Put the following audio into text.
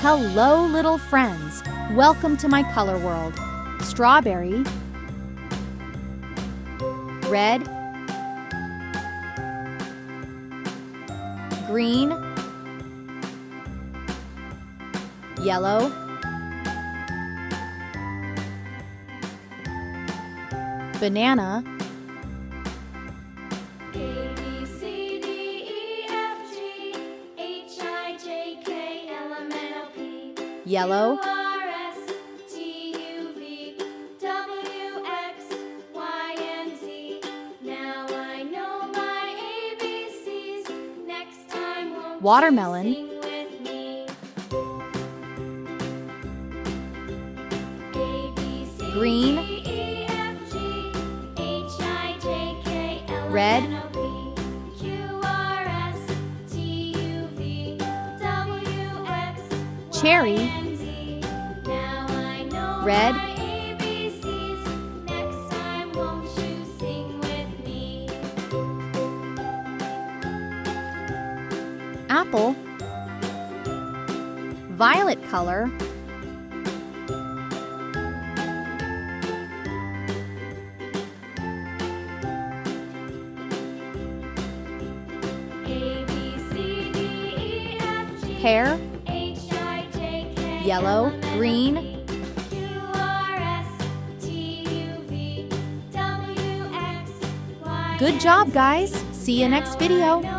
Hello, little friends. Welcome to my color world. Strawberry, red, green, yellow, banana, yellow, watermelon, green, red, cherry, red, apple, violet color, pear, yellow, green, good job, guys! See you next video!